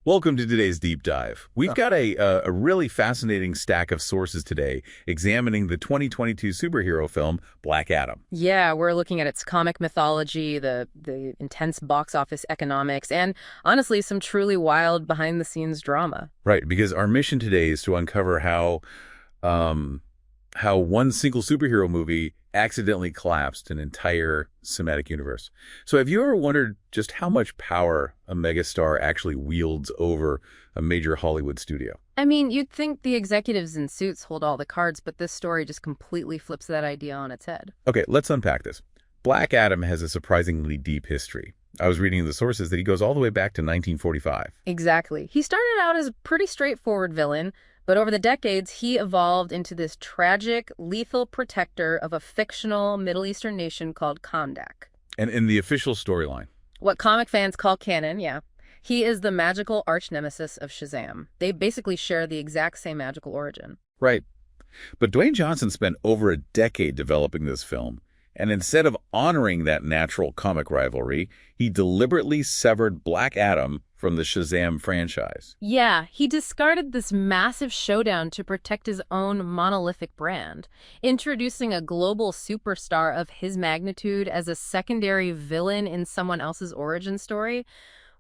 Welcome to today's deep dive. We've got a really fascinating stack of sources today examining the 2022 superhero film Black Adam. Yeah, we're looking at its comic mythology, the intense box office economics, and honestly, some truly wild behind-the-scenes drama. Right, because our mission today is to uncover how one single superhero movie accidentally collapsed an entire cinematic universe. So have you ever wondered just how much power a megastar actually wields over a major Hollywood studio? I mean, you'd think the executives in suits hold all the cards, but this story just completely flips that idea on its head. Okay, let's unpack this. Black Adam has a surprisingly deep history. I was reading in the sources that he goes all the way back to 1945. Exactly. He started out as a pretty straightforward villain, but over the decades, he evolved into this tragic, lethal protector of a fictional Middle Eastern nation called Kahndaq. And in the official storyline, What comic fans call canon, yeah. He is the magical arch-nemesis of Shazam. They basically share the exact same magical origin. right. But Dwayne Johnson spent over a decade developing this film, and instead of honoring that natural comic rivalry, he deliberately severed Black Adam from the Shazam franchise. Yeah, he discarded this massive showdown to protect his own monolithic brand, introducing a global superstar of his magnitude as a secondary villain in someone else's origin story.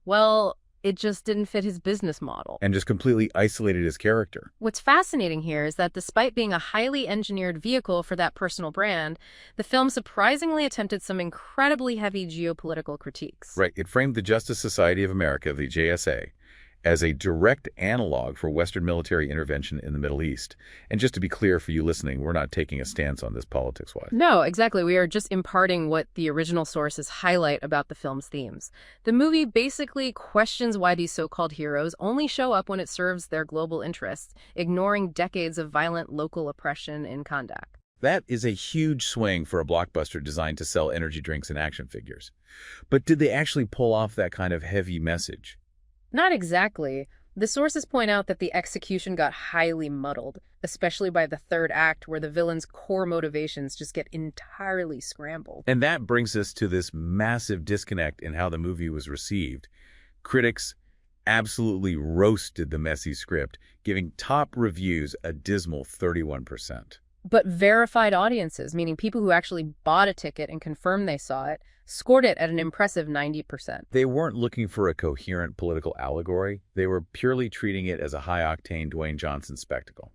Well, it just didn't fit his business model. And just completely isolated his character. What's fascinating here is that despite being a highly engineered vehicle for that personal brand, the film surprisingly attempted some incredibly heavy geopolitical critiques. Right, it framed the Justice Society of America, the JSA, as a direct analog for Western military intervention in the Middle East. And just to be clear for you listening, we're not taking a stance on this politics-wise. No, exactly. We are just imparting what the original sources highlight about the film's themes. The movie basically questions why these so-called heroes only show up when it serves their global interests, ignoring decades of violent local oppression in Kahndaq. That is a huge swing for a blockbuster designed to sell energy drinks and action figures. But did they actually pull off that kind of heavy message? Not exactly. The sources point out that the execution got highly muddled, especially by the third act where the villain's core motivations just get entirely scrambled. And that brings us to this massive disconnect in how the movie was received. Critics absolutely roasted the messy script, giving top reviews a dismal 31%. But verified audiences, meaning people who actually bought a ticket and confirmed they saw it, scored it at an impressive 90%. They weren't looking for a coherent political allegory. They were purely treating it as a high-octane Dwayne Johnson spectacle.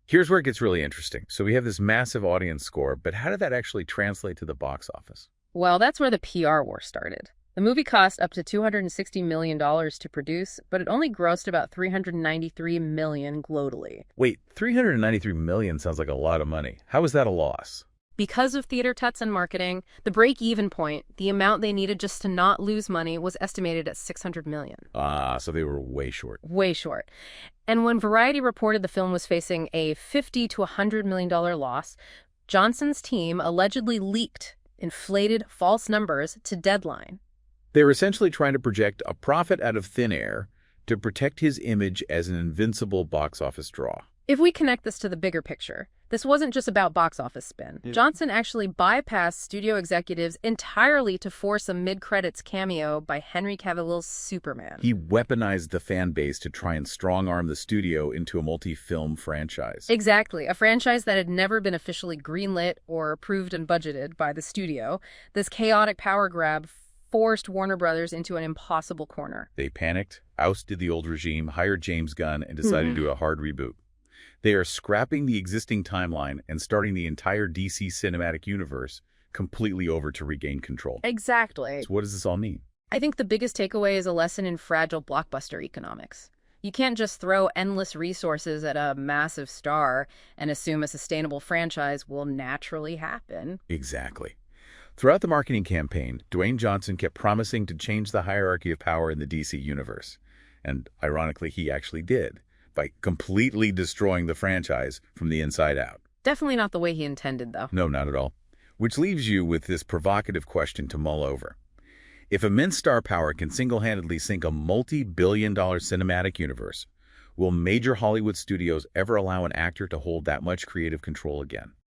Here's where it gets really interesting. So we have this massive audience score, but how did that actually translate to the box office? Well, that's where the PR war started. The movie cost up to $260 million to produce, but it only grossed about $393 million globally. Wait, $393 million sounds like a lot of money. How is that a loss? Because of theater tuts and marketing, the break-even point, the amount they needed just to not lose money, was estimated at $600 million. So they were way short. Way short. And when Variety reported the film was facing a $50 to $100 million loss, Johnson's team allegedly leaked inflated false numbers to Deadline. They were essentially trying to project a profit out of thin air to protect his image as an invincible box office draw. If we connect this to the bigger picture, this wasn't just about box office spin. Yeah. Johnson actually bypassed studio executives entirely to force a mid-credits cameo by Henry Cavill's Superman. He weaponized the fan base to try and strong-arm the studio into a multi-film franchise. Exactly, a franchise that had never been officially greenlit or approved and budgeted by the studio. This chaotic power grab forced Warner Brothers into an impossible corner. They panicked, ousted the old regime, hired James Gunn, and decided to do a hard reboot. They are scrapping the existing timeline and starting the entire DC cinematic universe completely over to regain control. Exactly. So what does this all mean? I think the biggest takeaway is a lesson in fragile blockbuster economics. You can't just throw endless resources at a massive star and assume a sustainable franchise will naturally happen. Exactly. Throughout the marketing campaign, Dwayne Johnson kept promising to change the hierarchy of power in the DC universe. And ironically, he actually did, by completely destroying the franchise from the inside out. Definitely not the way he intended, though. No, not at all. Which leaves you with this provocative question to mull over. If immense star power can single-handedly sink a multi-billion-dollar cinematic universe, will major Hollywood studios ever allow an actor to hold that much creative control again?